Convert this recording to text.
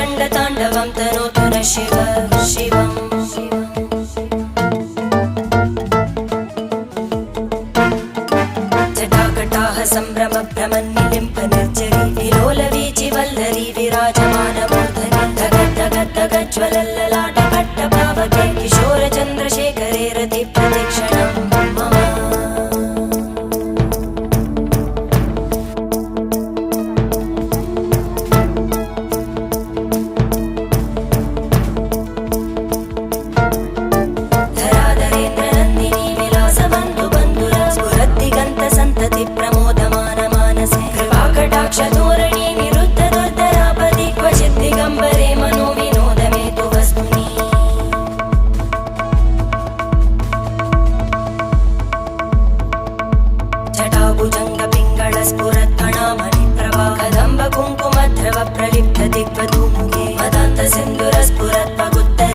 रङ्गताण्डवं तनोतु न शिव शिवम् जटाकटाः सम्भ्रमभ्रमन्निलिम्प निर्जरी विलोलवीचि वल्लरी विराजमानमूर्धनि धगज्ज्वलल्ललाटपट्टपावके किशोरचन्द्रशेखरे रतिप्रतिक्षणं मम जटाभुजङ्ग पिङ्गळ स्फुरत्कणामणि प्रभा कदम्ब कुङ्कुम